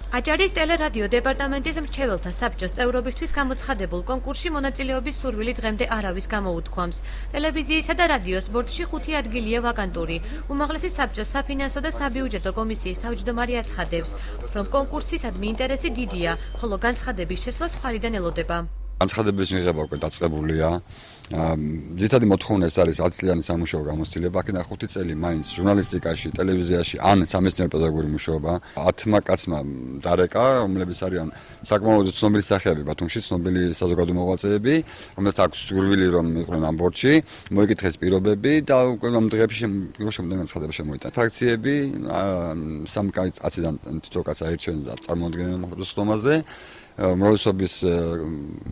აჭარის ტელერადიო დეპარტამენტის მრჩეველთა საბჭოს წევრობისთვის გამოცხადებულ კონკურსში მონაწილეობის სურვილი დღემდე არავის გამოუთქვამს. ტელევიზიისა და რადიოს ბორდში 5 ადგილია ვაკანტური. უმაღლესი საბჭოს საფინანსო და საბიუჯეტო კომისიის თავმჯდომარე აცხადებს, რომ კონკურსისადმი ინტერესი დიდია, ხოლო განცხადების შესვლა სხვაიდან ელოდება. განცხადების მიღება უკვე დაწყებულია. ძირითადი მოთხოვნა ეს არის 10 წლიანი სამუშაო გამოცდილება, აქედან 5 წელი მაინც ჟურნალისტიკაში, ტელევიზიაში ან სამეცნიერო პედაგოგიური მუშაობა. 10 კაცმა დარეკა, რომლებიც არიან საკმაოდ ცნობილი სახეები ბათუმში, ცნობილი საზოგადო მოღვაწეები, რომელთაც აქვს სურვილი რომ იყვნენ ამ ბორდში, მოიკითხეს პირობები და უკვე ამ დღეებში განცხადება შემოიტანა. ფრაქციები 3 კაციდან თითო კაც აირჩევენ წარმოადგენენ მოსახლეობაზე. მრავლესობის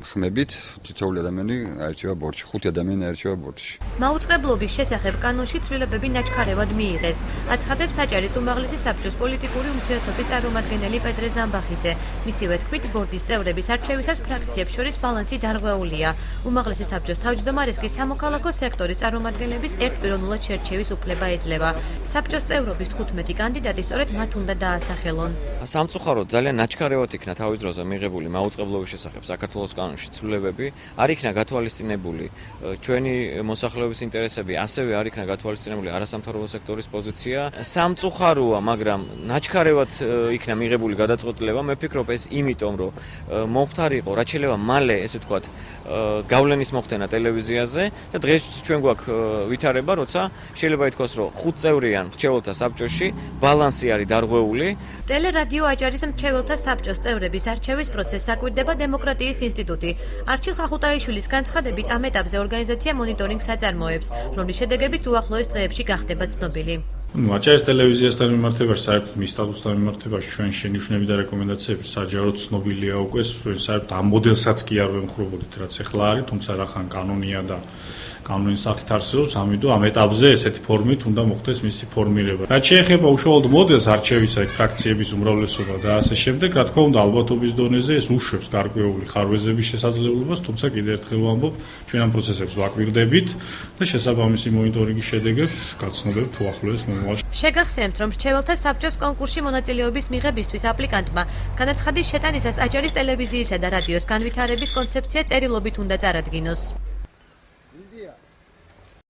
ხმებით თითოეული ადამიანი აირჩევა ბორდში, 5 ადამიანი აირჩევა ბორდში. მაუწყებლობის შესახებ კანონში ცვლილებები ნაჩქარევად მიიღეს. აცხადებს აჭარის უმაღლესი საბჭოს პოლიტიკური უმცირესობის წარმომადგენელი პეტრე ზამბახიძე. მისივე თქმით, ბორდის წევრების არჩევისას ფრაქციებს შორის ბალანსი დარღვეულია. უმაღლესი საბჭოს თავმჯდომარეს კი სამოქალაქო სექტორის წარმომადგენლების ერთპიროვნულად შერჩევის უფლება ეძლევა. საბჭოს წევრობის 15 კანდიდატი სწორედ მათ უნდა დაასახელონ. სამწუხაროდ ძალიან ნაჩქარევად იქნა თავის დროზე მიღებული მაუწყებლობის შესახებ საქართველოს კანონში ცვლილებები, არ იქნა გათვალისწინებული ჩვენი მოსახლეობის ინტერესები, ასევე არ იქნა გათვალისწინებული არასამთავრობო სექტორის პოზიცია. სამწუხაროა, მაგრამ ნაჩქარევად იქნა მიღებული გადაწყვეტილება. მე ვფიქრობ, ეს იმიტომ, რომ მომხდარი იყო, რაც შეიძლება მალე, ესე ვთქვათ, გავლენის მოხდენა ტელევიზიაზე და დღეს ჩვენ გვაქვს ვითარება, როცა შეიძლება ითქვას, რომ 5 წევრიან მრჩეველთა საბჭოში ბალანსი არის დარღვეული. ტელერადიო აჭარის მრჩეველთა საბჭოს წევრების არჩევის პროცესს აკვირდება დემოკრატიის ინსტიტუტი. არჩილ ხახუტაიშვილის განცხადებით, ამ ეტაპზე ორგანიზაცია მონიტორინგს აწარმოებს, რომლის შედეგებიც უახლოეს დღეებში გახდება ცნობილი. აჭარის ტელევიზიასთან მიმართებაში, საერთოდ მის სტატუსთან მიმართებაში ჩვენ შენიშვნები და რეკომენდაციები საჯარო ცნობილია უკვე, საერთოდ ამ მოდელსაც კი არ ვემხრობოდით, რაც ახლა არის, თუმცა რახან კანონია და კანონის სახით არსებობს, ამიტომ ამ ეტაპზე ესეთი ფორმით უნდა მოხდეს მისი ფორმირება. რაც შეეხება უშუალოდ მოდელს არჩევისა, ფრაქციების უმრავლესობა და ასე შემდეგ, რა თქმა უნდა, ალბათობის დონეზე ეს უშვებს გარკვეული ხარვეზების შესაძლებლობას, თუმცა კიდევ ერთხელ ვამბობ, ჩვენ ამ პროცესებს ვაკვირდებით და შესაბამისი მონიტორინგის შედეგებს გაცნობებთ უახლოეს მომავალში. შეგახსენებთ, რომ მრჩეველთა საბჭოს კონკურსში მონაწილეობის მიღებისთვის აპლიკანტმა განაცხადის შეტანისას აჭარის ტელევიზიისა და რადიოს განვითარების კონცეფცია წერილობით უნდა წარადგინოს.